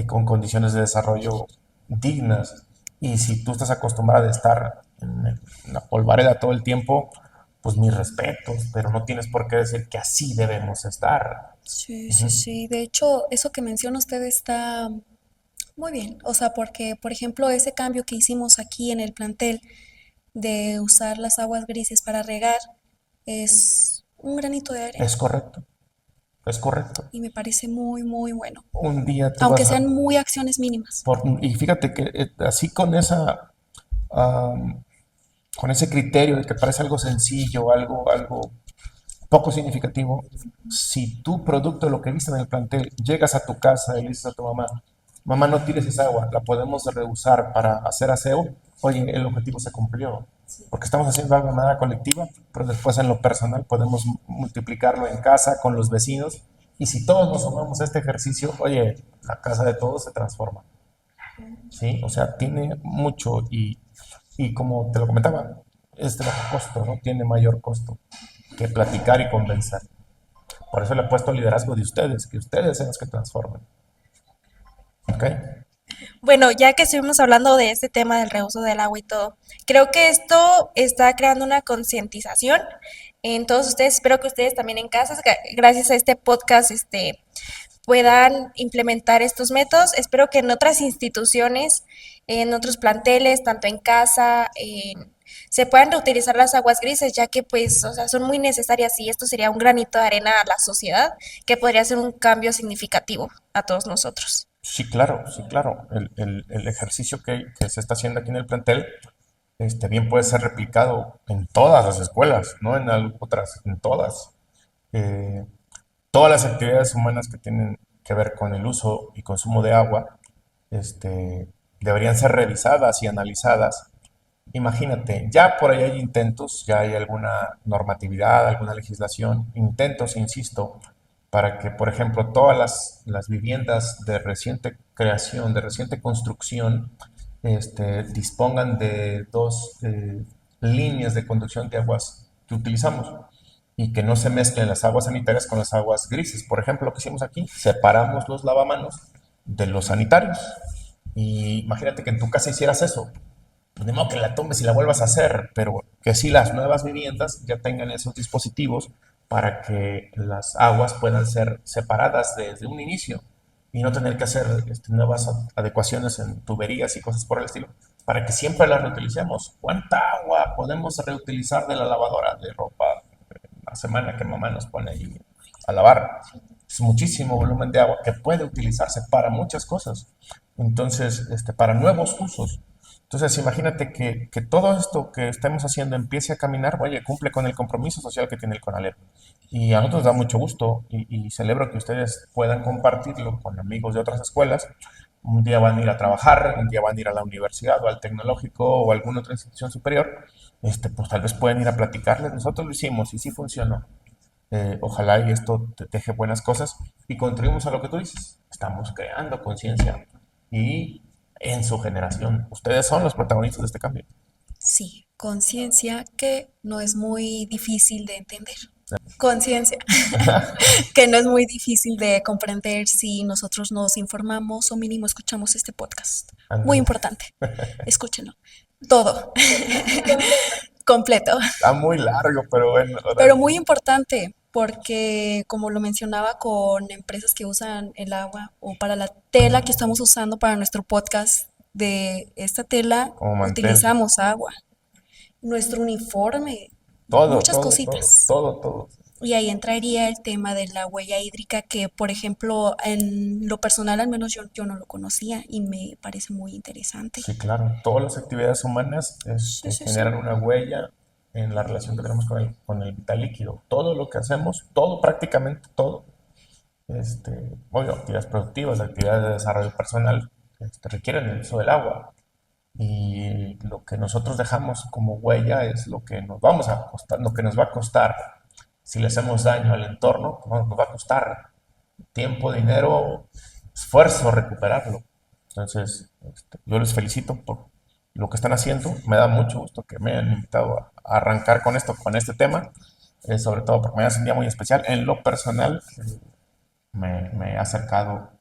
con condiciones de desarrollo dignas. Y si tú estás acostumbrada a estar en la polvareda todo el tiempo, pues mis respetos, pero no tienes por qué decir que así debemos estar. Sí, sí, Ujú. sí. De hecho, eso que menciona usted está muy bien. O sea, porque, por ejemplo, ese cambio que hicimos aquí en el plantel de usar las aguas grises para regar es un granito de arena Es correcto, es correcto. y me parece muy, muy bueno. Un día tú Aunque vas a... sean muy acciones mínimas. y fíjate que así am, con ese criterio de que parece algo sencillo, algo poco significativo, si tú, producto de lo que viste en el plantel, llegas a tu casa y le dices a tu mamá, mamá, no tires esa agua, la podemos reusar para hacer aseo, oye, el objetivo se cumplió, porque estamos haciendo algo de manera colectiva, pero después en lo personal podemos multiplicarlo en casa, con los vecinos, y si todos nos sumamos a este ejercicio, oye, la casa de todos se transforma, ¿sí? O sea, tiene mucho, y como te lo comentaba, es de bajo costo, no tiene mayor costo que platicar y convencer. Por eso le he puesto liderazgo de ustedes, que ustedes sean los que transformen. ¿Ok? Bueno, ya que estuvimos hablando de este tema del reuso del agua y todo, creo que esto está creando una concientización en todos ustedes. Espero que ustedes también en casa, gracias a este podcast, puedan implementar estos métodos. Espero que en otras instituciones, en otros planteles, tanto en casa, se puedan reutilizar las aguas grises, ya que pues, o sea, son muy necesarias y esto sería un granito de arena a la sociedad que podría ser un cambio significativo a todos nosotros. Sí, claro, sí, claro. El ejercicio que se está haciendo aquí en el plantel, bien puede ser replicado en todas las escuelas, no en otras, en todas. Eh, Todas las actividades humanas que tienen que ver con el uso y consumo de agua, deberían ser revisadas y analizadas. Imagínate, ya por ahí hay intentos, ya hay alguna normatividad, alguna legislación, intentos, insisto, para que, por ejemplo, todas las viviendas de reciente creación, de reciente construcción, dispongan de dos líneas de conducción de aguas que utilizamos y que no se mezclen las aguas sanitarias con las aguas grises. Por ejemplo, lo que hicimos aquí, separamos los lavamanos de los sanitarios. Y imagínate que en tu casa hicieras eso. De modo que la tomes y la vuelvas a hacer, pero que sí las nuevas viviendas ya tengan esos dispositivos para que las aguas puedan ser separadas desde un inicio y no tener que hacer nuevas adecuaciones en tuberías y cosas por el estilo, para que siempre las reutilicemos. ¿Cuánta agua podemos reutilizar de la lavadora de ropa la semana que mamá nos pone ahí a lavar? Es muchísimo volumen de agua que puede utilizarse para muchas cosas. Entonces, para nuevos usos. Entonces, imagínate que todo esto que estemos haciendo empiece a caminar, oye, cumple con el compromiso social que tiene el CONALEP. Y a nosotros nos da mucho gusto y celebro que ustedes puedan compartirlo con amigos de otras escuelas. Un día van a ir a trabajar, un día van a ir a la universidad o al tecnológico o a alguna otra institución superior. Pues tal vez pueden ir a platicarles. Nosotros lo hicimos y sí funcionó. Ojalá y esto te deje buenas cosas y contribuimos a lo que tú dices. Estamos creando conciencia y en su generación, ustedes son los protagonistas de este cambio. Sí, conciencia que no es muy difícil de entender. Conciencia que no es muy difícil de comprender si nosotros nos informamos o mínimo escuchamos este podcast. Muy Ándale. importante. Escúchenlo. Todo. Completo. Está muy largo, pero bueno, Pero órale. muy importante porque, como lo mencionaba, con empresas que usan el agua o para la tela que estamos usando para nuestro podcast, de esta tela Como mantel. utilizamos agua. Nuestro uniforme, Todo, muchas todo, todo, cositas. todo, todo. Y ahí entraría el tema de la huella hídrica que, por ejemplo, en lo personal al menos yo no lo conocía y me parece muy interesante. Sí, claro. Todas las actividades humanas Sí, sí, sí. generan una huella en la relación que tenemos con el vital líquido. Todo lo que hacemos, todo, prácticamente todo, obvio, actividades productivas, actividades de desarrollo personal, requieren el uso del agua. Y lo que nosotros dejamos como huella es lo que nos vamos a costar, lo que nos va a costar si le hacemos daño al entorno, pues nos va a costar tiempo, dinero, esfuerzo recuperarlo. Entonces, yo les felicito por lo que están haciendo. Me da mucho gusto que me hayan invitado a arrancar con esto, con este tema, sobre todo porque me hace un día muy especial. En lo personal, me he acercado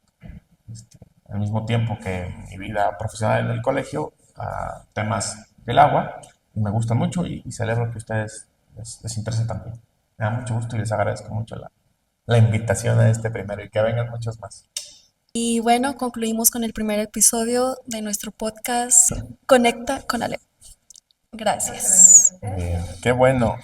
al mismo tiempo que mi vida profesional en el colegio a temas del agua y me gusta mucho y celebro que a ustedes les interese también. Me da mucho gusto y les agradezco mucho la invitación a este primero y que vengan muchos más. Y bueno, concluimos con el primer episodio de nuestro podcast Conecta con Ale. Gracias. Qué bueno.